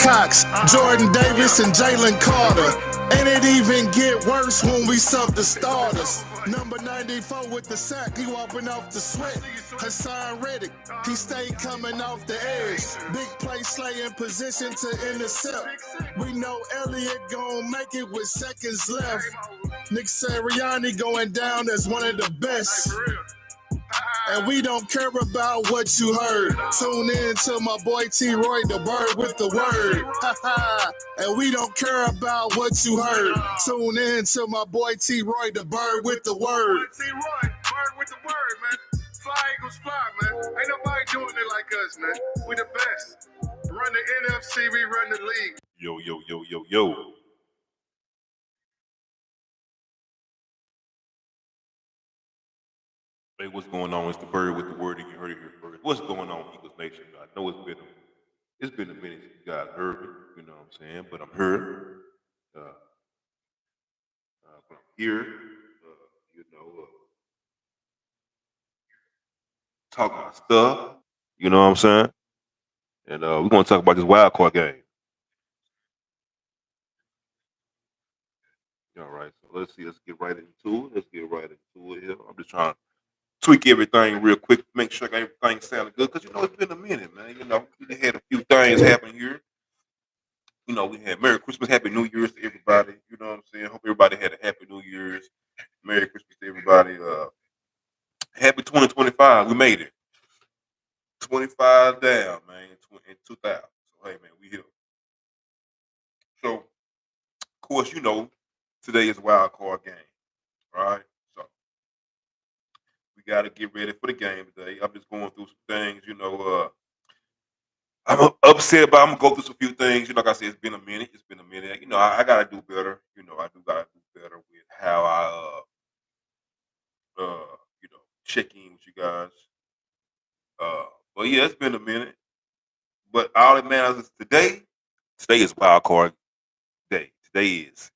Cox, Jordan Davis, and Jalen Carter. And it even get worse when we sub the starters. Number 94 with the sack, he wiping off the sweat. Hassan Reddick, he stay coming off the edge. Big play Slay in position to intercept. We know Elliott gon' make it with seconds left. Nick Sirianni going down as one of the best. And we don't care about what you heard. Tune in to my boy T. Roy, the bird with the word. And we don't care about what you heard. Tune in to my boy T. Roy, the bird with the word. T. Roy, bird with the word, man. Fly Eagles fly, man. Ain't nobody doing it like us, man. We the best. Run the NFC, we run the league. Yo. Hey, what's going on? It's the bird with the word, and you heard it here first. What's going on, Eagles Nation? I know it's been a minute since you guys heard me. You know what I'm saying? But I'm here. Uh, but I'm here. Talking my stuff. You know what I'm saying? And we're gonna talk about this wild card game. All right. So let's see. Let's get right into it. Here. I'm just trying to tweak everything real quick, make sure everything sounded good. Because, it's been a minute, man. We had a few things happen here. We had Merry Christmas, Happy New Year's to everybody. You know what I'm saying? Hope everybody had a Happy New Year's. Merry Christmas to everybody. Happy 2025. We made it. 25 down, man, in 2000. So, hey, man, we here. So, of course, today is a wild card game, right? So, we got to get ready for the game today. I'm just going through some things, I'm upset about. I'm gonna go through some few things. Like I said, it's been a minute. I gotta do better. I do gotta do better with how check in with you guys. But yeah, it's been a minute. But all that matters is today. Today is wild card day. Today is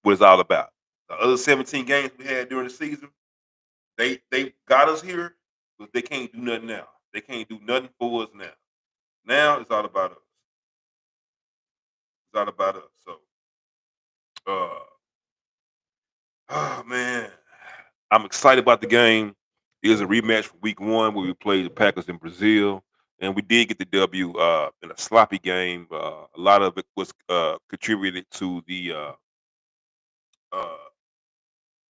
what it's all about. The other 17 games we had during the season, they got us here, but they can't do nothing now. They can't do nothing for us now. Now it's all about us. It's all about us. So, oh man, I'm excited about the game. It is a rematch for Week 1 where we played the Packers in Brazil, and we did get the W in a sloppy game. A lot of it was contributed to uh,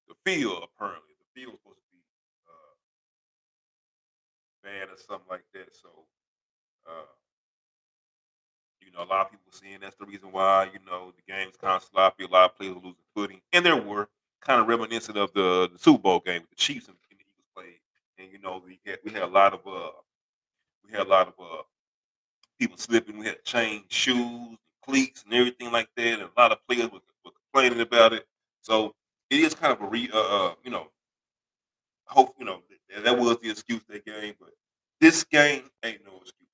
the field. Apparently, the field was supposed to be bad or something like that. So, uh, a lot of people saying that's the reason why the game's kind of sloppy. A lot of players were losing footing, and there were kind of reminiscent of the Super Bowl game with the Chiefs and the Eagles played. And we had a lot of people slipping. We had to change shoes, cleats, and everything like that. And a lot of players were complaining about it. So it is kind of hope that was the excuse that game. But this game ain't no excuse.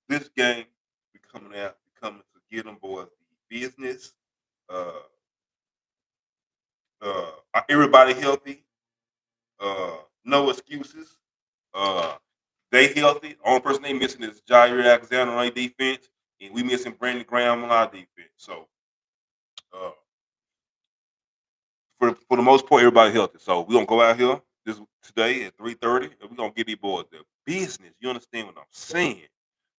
This game we coming to get them boys the business. Uh, Everybody healthy. No excuses. They healthy. The only person they missing is Jair Alexander on our defense, and we missing Brandon Graham on our defense. So, uh, for the most part, everybody healthy. So we gonna go out here today at 3:30, and we gonna get these boys their business. You understand what I'm saying?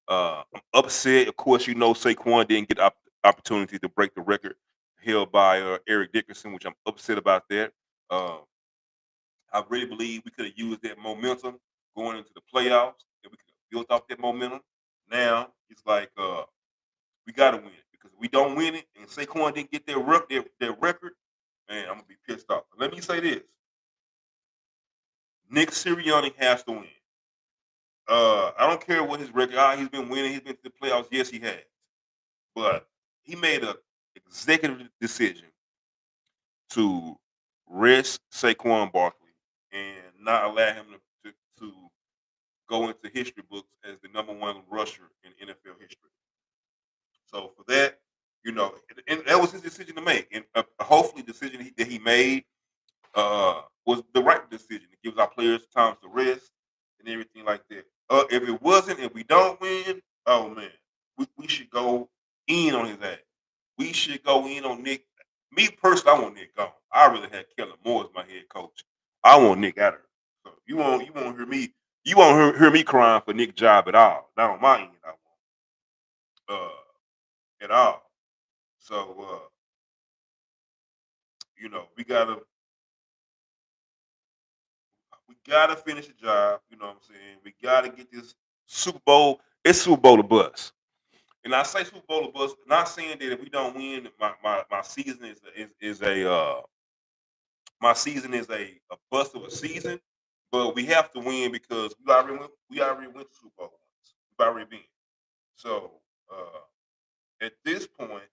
I'm upset. Of course, Saquon didn't get opportunity to break the record held by Eric Dickerson, which I'm upset about that. Uh, I really believe we could have used that momentum going into the playoffs, and we could have built off that momentum. Now it's like we got to win it, because if we don't win it and Saquon didn't get their record, man, I'm gonna be pissed off. But let me say this: Nick Sirianni has to win. I don't care what his record. He's been winning. He's been to the playoffs. Yes, he has. But he made an executive decision to rest Saquon Barkley and not allow him to go into history books as the number one rusher in NFL history. So for that, and that was his decision to make. And hopefully the decision that he made was the right decision. It gives our players time to rest and everything like that. If it wasn't, if we don't win, oh man, we should go in on his ass. We should go in on Nick. Me personally, I want Nick gone. I really had Kellen Moore as my head coach. I want Nick out of here. So you won't hear me. You won't hear me crying for Nick job at all. Not on my end. I won't at all. So we gotta finish the job. You know what I'm saying? We gotta get this Super Bowl. It's Super Bowl to bust. And I say Super Bowl to bust. Not saying that if we don't win, my season is a my season is a bust of a season. But we have to win because we already went to Super Bowl once. We've already been. So at this point,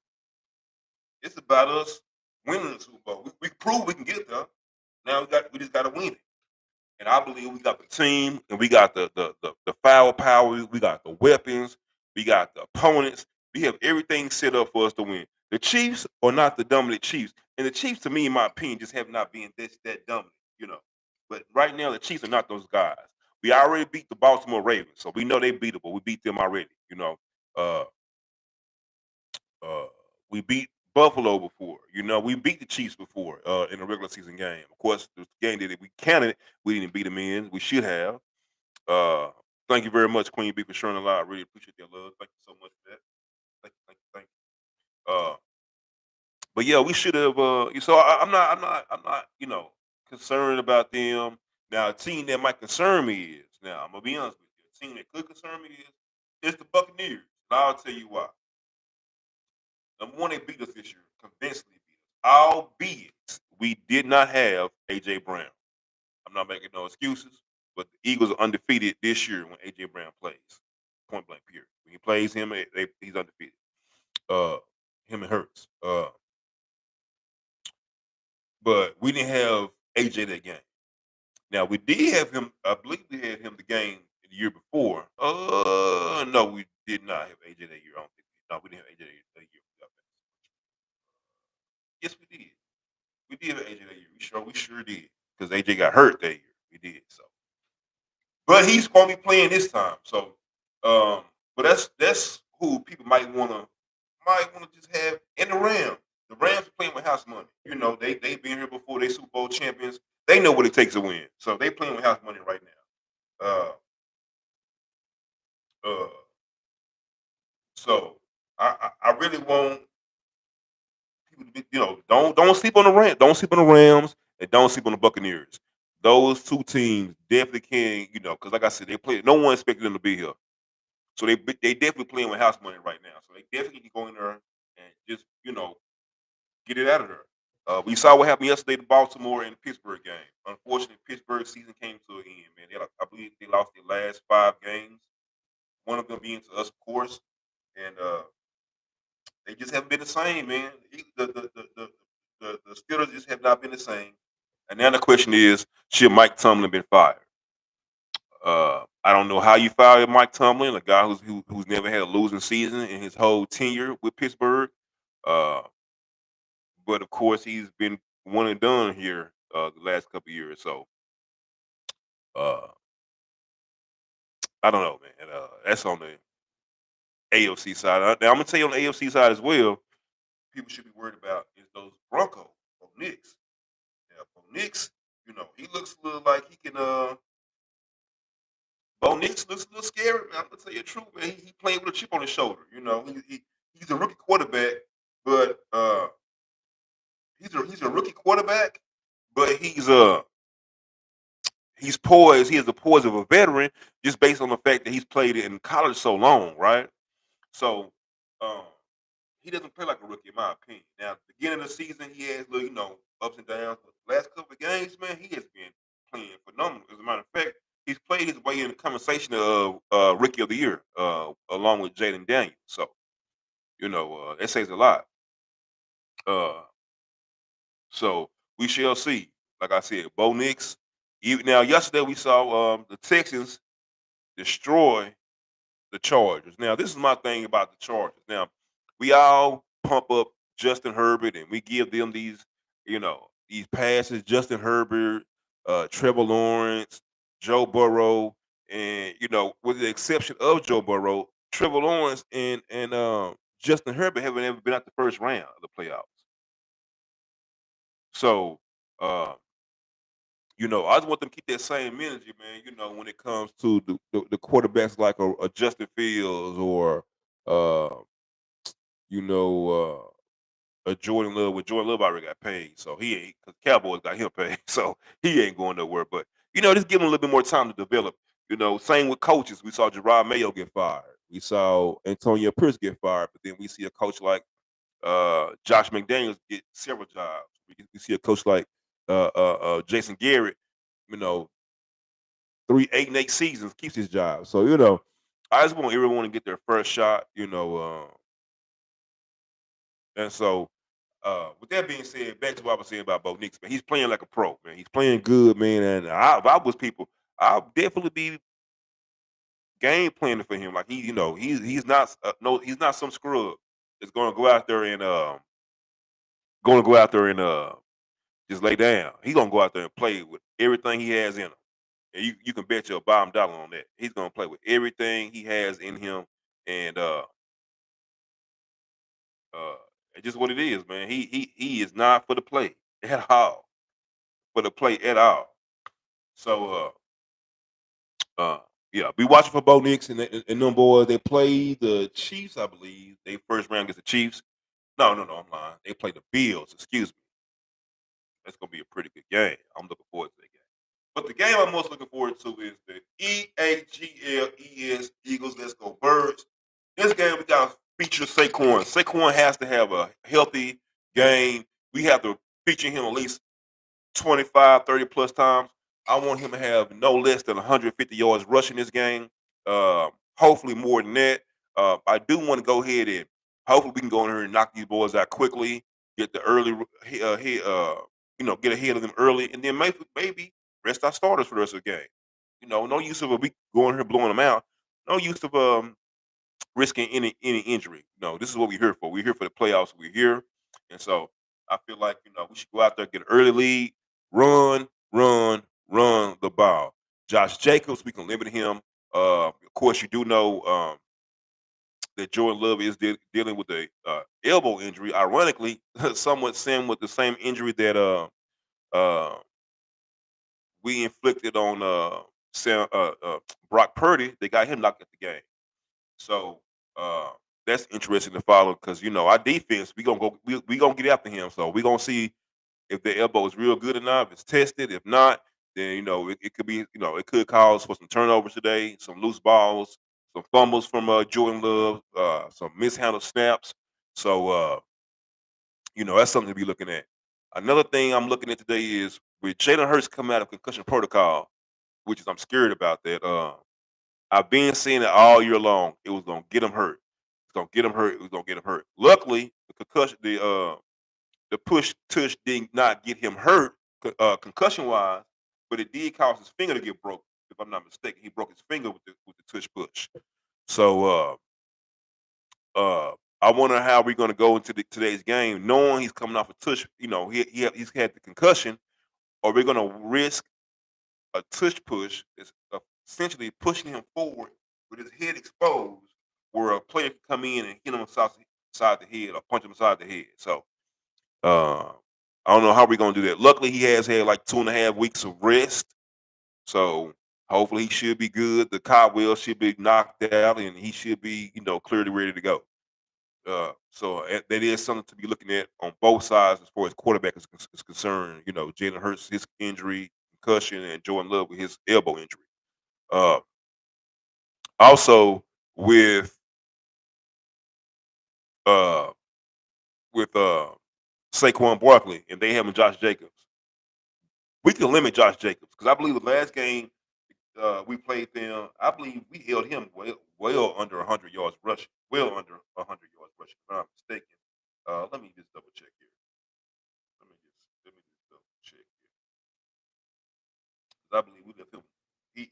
it's about us winning the Super Bowl. We prove we can get there. Now we just got to win it. And I believe we got the team and we got the firepower, we got the weapons, we got the opponents. We have everything set up for us to win. The Chiefs are not the dominant Chiefs. And the Chiefs, to me, in my opinion, just have not been that dominant. But right now, the Chiefs are not those guys. We already beat the Baltimore Ravens, so we know they beatable. We beat them already. Uh, uh, we beat Buffalo before. We beat the Chiefs before in a regular season game. Of course, the game that we counted, we didn't beat them in. We should have. Uh, Thank you very much, Queen B, for sharing a lot. I really appreciate your love. Thank you so much for that. Thank you. But yeah, we should have. So I'm not concerned about them. Now, a team that might concern me is now. I'm gonna be honest with you. A team that could concern me is the Buccaneers. And I'll tell you why. Number one, they beat us this year, convincingly beat us. Albeit we did not have AJ Brown. I'm not making no excuses, but the Eagles are undefeated this year when AJ Brown plays. Point blank period. When he plays him, he's undefeated. Uh, him and Hurts. But we didn't have AJ that game. Now we did have him. I believe we had him the game the year before. No, we did not have AJ that year. I don't think. No, we didn't have AJ that year. Yes, we did. We did have AJ that year. We sure did. Because AJ got hurt that year. We did so. But he's gonna be playing this time. So, but that's who people might wanna just have in the Rams. The Rams are playing with house money. They've been here before. They Super Bowl champions. They know what it takes to win. So they playing with house money right now. Uh, so I really want people to be, don't sleep on the Rams. Don't sleep on the Rams and don't sleep on the Buccaneers. Those two teams definitely can, because like I said, they play. No one expected them to be here. So they definitely playing with house money right now. So they definitely need to go in there and just get it out of there. We saw what happened yesterday to Baltimore and the Pittsburgh game. Unfortunately, Pittsburgh season came to an end. Man, I believe they lost their last 5 games. One of them being to us, of course, and they just haven't been the same, man. The Steelers just have not been the same. And now the question is, should Mike Tomlin been fired? I don't know how you fired Mike Tomlin, a guy who's never had a losing season in his whole tenure with Pittsburgh. Uh, but of course, he's been one and done here the last couple of years. So uh, I don't know, man. That's on the AFC side. Now I'm gonna tell you on the AFC side as well. People should be worried about is those Broncos or Knicks. Yeah, Bo Nix, he looks a little like he can. Bo Nix looks a little scary, man. I'm gonna tell you the truth, man. He playing with a chip on his shoulder. He's a rookie quarterback, but he's a rookie quarterback, but he's poised. He has the poise of a veteran, just based on the fact that he's played in college so long, right? So um, he doesn't play like a rookie, in my opinion. Now, at the beginning of the season, he has little, ups and downs. But the last couple of games, man, he has been playing phenomenal. As a matter of fact, he's played his way in the conversation of rookie of the year, along with Jaden Daniels. So, that says a lot. Uh, so we shall see. Like I said, Bo Nix. Even now, yesterday we saw the Texans destroy the Chargers. Now, this is my thing about the Chargers. Now, we all pump up Justin Herbert and we give them these passes. Justin Herbert, Trevor Lawrence, Joe Burrow, and with the exception of Joe Burrow, Trevor Lawrence and Justin Herbert haven't ever been out the first round of the playoffs. So, uh, I just want them to keep that same energy, man. When it comes to the quarterbacks like a Justin Fields or uh, you know a Jordan Love. With Jordan Love already got paid, so he ain't. Cause Cowboys got him paid, so he ain't going nowhere. But just give him a little bit more time to develop. Same with coaches. We saw Gerard Mayo get fired. We saw Antonio Pierce get fired, but then we see a coach like Josh McDaniels get several jobs. We see a coach like Jason Garrett. You know, 8 and 8 seasons keeps his job. So I just want everyone to get their first shot. And so with that being said, back to what I was saying about Bo Nix, man, he's playing like a pro, man. He's playing good, man. And if I was people, I'll definitely be game planning for him. Like he's not he's not some scrub that's going to go out there and just lay down. He's gonna go out there and play with everything he has in him. And you can bet your bottom dollar on that. He's gonna play with everything he has in him, and uh, it's just what it is, man. He is not for the play at all, for the play at all. So yeah, be watching for Bo Nix and them boys. They play the Chiefs, I believe. They first round against the Chiefs. No, I'm lying. They play the Bills. Excuse me. That's gonna be a pretty good game. I'm looking forward to that game. But the game I'm most looking forward to is the EAGLES Eagles. Let's go Birds. This game we got to feature Saquon. Saquon has to have a healthy game. We have to feature him at least 25, 30 plus times. I want him to have no less than 150 yards rushing this game. Hopefully more than that. I do want to go ahead and hopefully we can go in here and knock these boys out quickly. Get the early, get ahead of them early, and then maybe rest our starters for the rest of the game. No use of a week going here blowing them out. No use of risking any injury. No, this is what we're here for. We're here for the playoffs. We're here, and so I feel like we should go out there, get an early lead, run, run the ball. Josh Jacobs, we can limit him. Of course, you do know that Jordan Love is dealing with a elbow injury. Ironically, somewhat same with the same injury that uh, we inflicted on Brock Purdy. They got him knocked at the game. So uh, that's interesting to follow because our defense we gonna get after him. So we gonna see if the elbow is real good enough. If it's tested. If not, then it could be it could cause for some turnovers today, some loose balls, some fumbles from Jordan Love, some mishandled snaps. So that's something to be looking at. Another thing I'm looking at today is with Jalen Hurts coming out of concussion protocol, which is I'm scared about that. I've been saying it all year long. It was gonna get him hurt. It's gonna get him hurt. It was gonna get him hurt. Luckily, the push tush did not get him hurt concussion wise, but it did cause his finger to get broke. If I'm not mistaken, he broke his finger with the tush push. So I wonder how we're gonna go into today's game, knowing he's coming off a tush. He's had the concussion, or we're gonna risk a tush push is essentially pushing him forward with his head exposed, where a player can come in and hit him side the head or punch him side the head. So uh, I don't know how we're gonna do that. Luckily, he has had like 2.5 weeks of rest, so hopefully he should be good. The cobweb should be knocked out, and he should be clearly ready to go. So that is something to be looking at on both sides as far as quarterback is concerned. Jalen Hurts, his injury, concussion, and Jordan Love with his elbow injury. Uh, Also with uh Saquon Barkley and they having Josh Jacobs, we can limit Josh Jacobs because I believe the last game we played them, I believe we held him well under 100 yards rushing, well under 100 yards rushing. If I'm not mistaken. Let me just double check here. Let me just double check here. 'Cause I believe we left him. He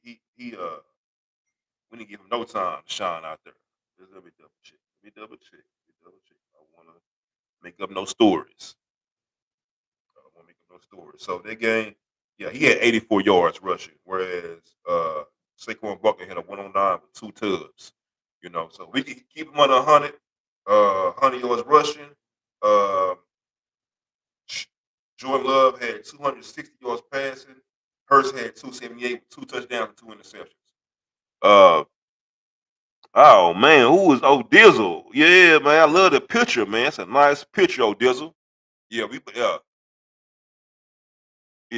we didn't give him no time to shine out there. Just let me double check. Let me double check. Let me double check. I want to make up no stories. I don't want to make up no stories. So that game, yeah, he had 84 yards rushing, whereas Saquon Barkley had a 109 with 2 tubs. So we can keep him under 100. 100 yards rushing. Uh, Jordan Love had 260 yards passing. Hurst had 278 with 2 touchdowns and 2 interceptions. Uh, oh man, who was Dizzle? Yeah, man, I love the picture, man. It's a nice picture, Dizzle. Yeah,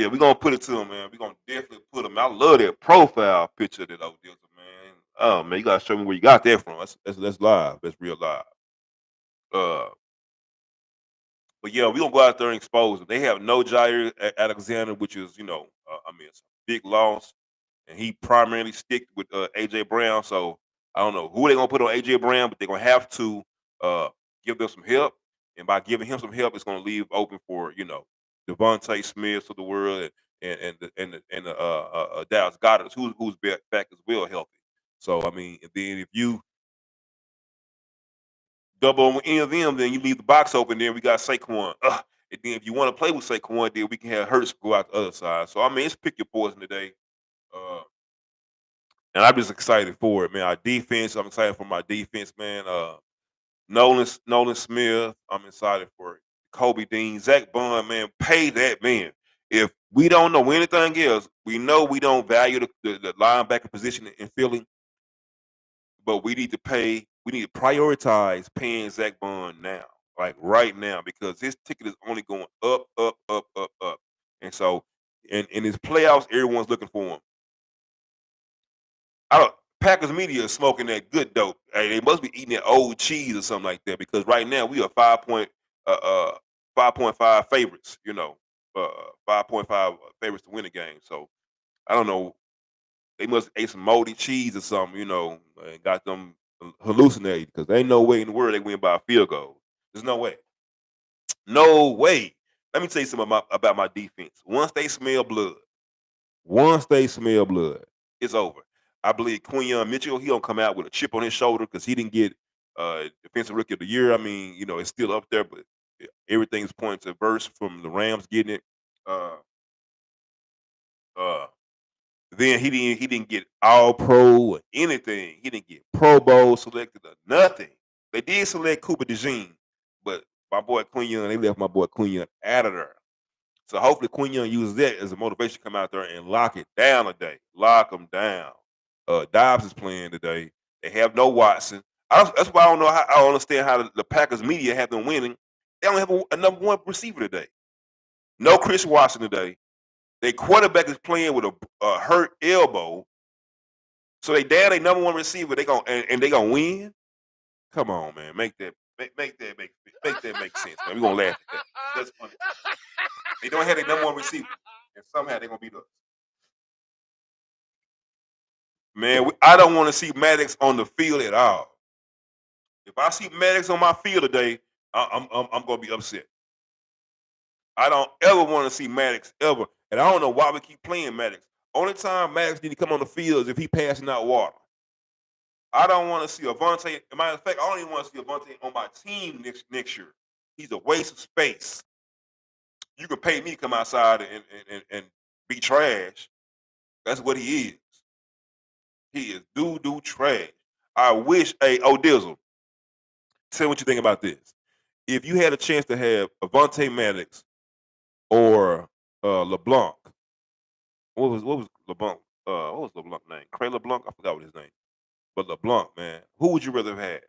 we gonna put it to him, man. We gonna definitely put him. I love that profile picture of that Dizzle, man. Oh man, you gotta show me where you got that from. That's live. That's real live. Uh, but yeah, we gonna go out there and expose them. They have no Jair Alexander, which is it's a big loss, and he primarily stick with AJ Brown. So I don't know who they gonna put on AJ Brown, but they're gonna have to uh, give them some help, and by giving him some help, it's gonna leave open for Devontae Smith of the world and Dallas Goddard, who's back as well healthy. So I mean, and then if you double on any of them, then you leave the box open. Then we got Saquon. And then if you want to play with Saquon, then we can have Hurts go out the other side. So I mean, it's pick your poison today. Uh, and I'm just excited for it, man. Our defense, I'm excited for my defense, man. Nolan Smith, I'm excited for it. Kobe Dean, Zach Bond, man, pay that man. If we don't know anything else, we know we don't value the linebacker position in Philly, but we need to prioritize paying Zach Bond now, like right now, because his ticket is only going up, up, up, up, up. And so in his playoffs, everyone's looking for him. I don't Packers media is smoking that good dope. Hey, they must be eating that old cheese or something like that, because right now we are 5.5 favorites, 5.5 favorites to win the game. So I don't know. They must ate some moldy cheese or something, and got them hallucinating, because there ain't no way in the world they win by a field goal. There's no way. No way. Let me tell you something about my defense. Once they smell blood, it's over. I believe Quinyon Mitchell, he gonna come out with a chip on his shoulder because he didn't get defensive rookie of the year. I mean, it's still up there, but everything's pointing to verse from the Rams getting it. Uh, uh, then he didn't get all pro or anything. He didn't get Pro Bowl selected or nothing. They did select Cooper DeJean, but my boy Quinyon, they left my boy Quinyon out of there. So hopefully Quinyon uses that as a motivation to come out there and lock it down today. Lock them down. Dobbs is playing today. They have no Watson. That's why I don't understand how the Packers media have them winning. They don't have a number one receiver today. No Chris Watson today. Their quarterback is playing with a hurt elbow. So they down their number one receiver. They gonna win. Come on, man. Make that make sense, man. We gonna laugh at that. That's funny. They don't have their number one receiver, and somehow they're gonna beat us. Man, I don't want to see Maddox on the field at all. If I see Maddox on my field today, I'm gonna be upset. I don't ever want to see Maddox ever, and I don't know why we keep playing Maddox. Only time Maddox need to come on the field is if he passing out water. I don't want to see Avonte. As a matter of fact, I don't even want to see Avonte on my team next year. He's a waste of space. You can pay me to come outside and be trash. That's what he is. He is doo trash. I wish, hey, Dizzle, tell me what you think about this. If you had a chance to have Avonte Maddox or LeBlanc, what was LeBlanc? What was LeBlanc name? Cray LeBlanc? I forgot what his name. But LeBlanc, man, who would you rather have had?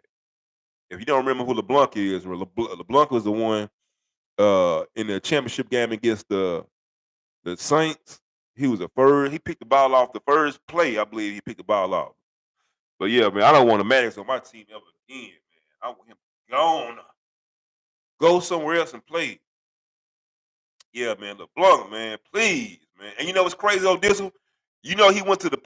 If you don't remember who LeBlanc is, LeBlanc was the one in the championship game against the Saints. He was the first. He picked the ball off the first play. I believe he picked the ball off. But yeah, man, I don't want a Maddox on my team ever again, man. I want him gone. Go somewhere else and play. Yeah, man, LeBlanc, man, please, man. And you know what's crazy, Dizzle? You know he went to the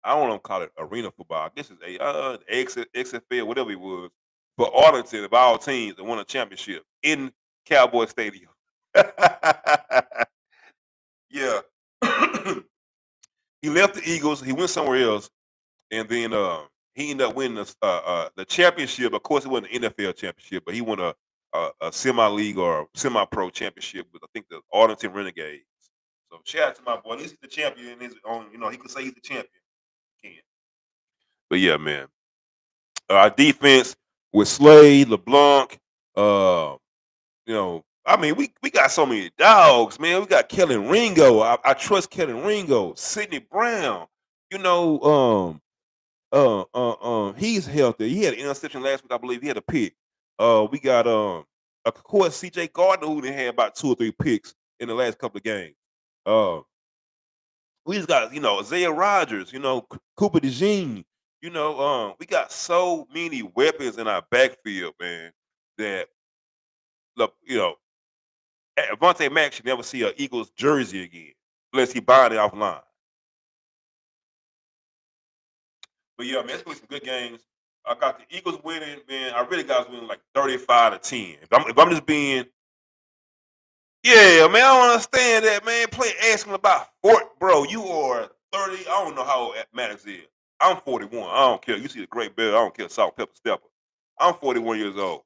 I don't want to call it arena football. I guess it's XFL, whatever it was, for Arlington of all teams that won a championship in Cowboy Stadium. Yeah. He left the Eagles. He went somewhere else, and then he ended up winning the championship. Of course, it wasn't the NFL championship, but he won a semi-league or semi-pro championship with, I think, the Arlington Renegades. So shout out to my boy. He's the champion in his own. He can say he's the champion. He can. But yeah, man. Our defense. with Slade, LeBlanc. You know, I mean, we got so many dogs, man. We got Kellen Ringo. I trust Kellen Ringo. Sidney Brown. You know, he's healthy. He had an interception last week, I believe. He had a pick. We got of course C.J. Gardner, who done had about 2 or 3 picks in the last couple of games. Uh, we just got Isaiah Rodgers. Cooper DeJean. We got so many weapons in our backfield, man. That look, Avonte Mack should never see an Eagles jersey again unless he buying it offline. But yeah, man, it's gonna be some good games. I got the Eagles winning, man. I really got us winning like 35-10. If I'm just being, yeah, man, I don't understand that, man. Play asking about Fort, bro. You are 30. I don't know how old Maddox is. I'm 41. I don't care. You see the great bell. I don't care. Salt, pepper, stepper. I'm 41 years old.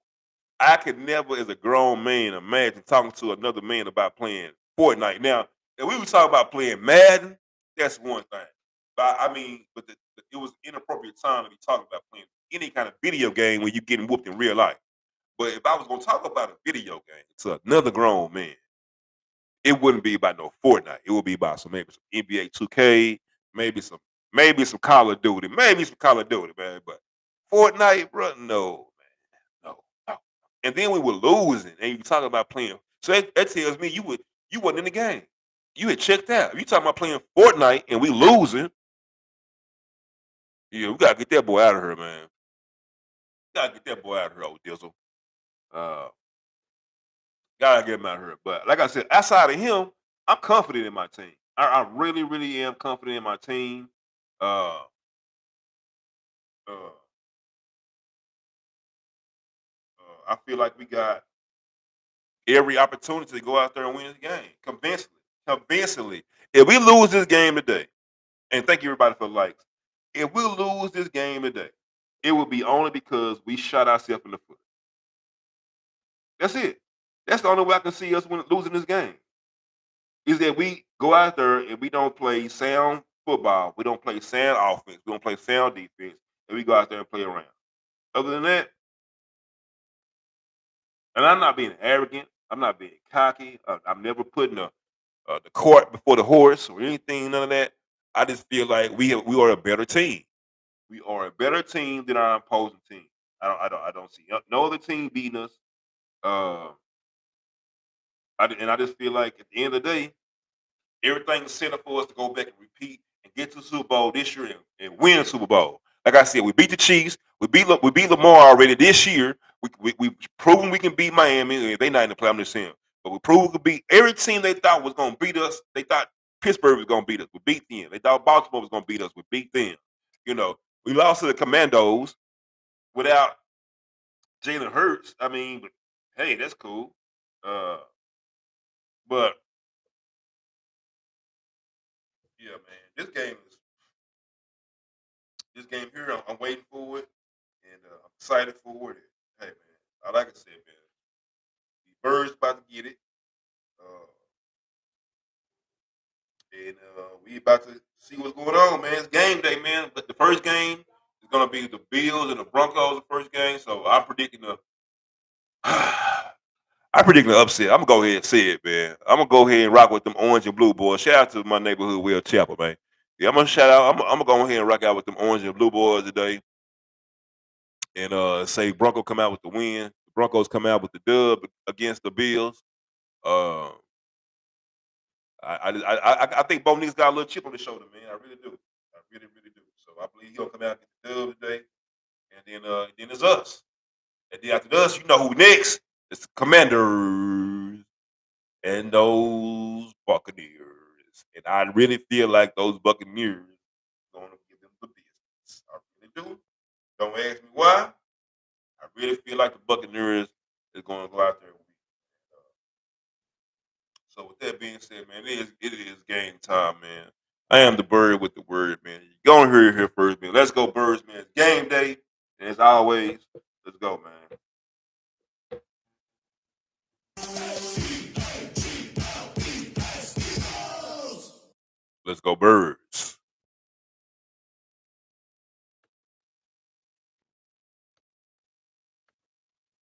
I could never, as a grown man, imagine talking to another man about playing Fortnite. Now, if we were talking about playing Madden, that's one thing. But I mean, it was inappropriate time to be talking about playing any kind of video game when you're getting whooped in real life. But if I was gonna talk about a video game to another grown man, it wouldn't be about no Fortnite. It would be about maybe some NBA 2K, maybe some Call of Duty, man. But Fortnite, bro, no, no, no. And then we were losing, and you talking about playing. So that tells me you wasn't in the game. You had checked out. If you talking about playing Fortnite and we losing, yeah, we gotta get that boy out of here, man. Gotta get that boy out of here, old Dizzle. Uh, gotta get him out of here. But like I said, outside of him, I'm confident in my team. I really, really am confident in my team. Uh, uh, I feel like we got every opportunity to go out there and win this game convincingly. Convincingly. If we lose this game today, and thank you everybody for the likes. If we lose this game today, it will be only because we shot ourselves in the foot. That's it. That's the only way I can see us losing this game. Is that we go out there and we don't play sound football, we don't play sound offense, we don't play sound defense, and we go out there and play around. Other than that, and I'm not being arrogant, I'm not being cocky, I'm never putting the cart before the horse or anything, none of that. I just feel like we are a better team. We are a better team than our opposing team. I don't see no other team beating us. Uh, I just feel like at the end of the day, everything is set up for us to go back and repeat and get to the Super Bowl this year and win the Super Bowl. Like I said, we beat the Chiefs. We beat Lamar already this year. We proven we can beat Miami. They not in the play. I'm just saying, but we proved we could beat every team they thought was going to beat us. They thought Pittsburgh was going to beat us. We beat them. They thought Baltimore was going to beat us. We beat them. We lost to the Commandos without Jalen Hurts. I mean, but hey, that's cool. Uh, but yeah, man, this game here, I'm waiting for it, and I'm excited for it. Hey, man, like I said, man, the Birds about to get it, uh, and we about to see what's going on, man. It's game day, man. But the first game is gonna be the Bills and the Broncos. The first game, so I'm predicting the. I predict an upset. I'm gonna go ahead and say it, man. I'm gonna go ahead and rock with them orange and blue boys. Shout out to my neighborhood, Will Chapel, man. Yeah, I'm gonna shout out. I'm gonna go ahead and rock out with them orange and blue boys today, and say Bronco come out with the win. The Broncos come out with the dub against the Bills. Uh, I think Bo Nix got a little chip on his shoulder, man. I really do. I really, really do. So I believe he'll come out and get the dub today, and then it's us. And then after us, you know who next? It's the Commanders and those Buccaneers. And I really feel like those Buccaneers going to give them the business. I really do. Don't ask me why. I really feel like the Buccaneers is going to go out there and win. So with that being said, man, it is game time, man. I am the bird with the word, man. You're going to hear it here first, man. Let's go, Birds, man. It's game day. And as always, let's go, man. Let's go, Birds.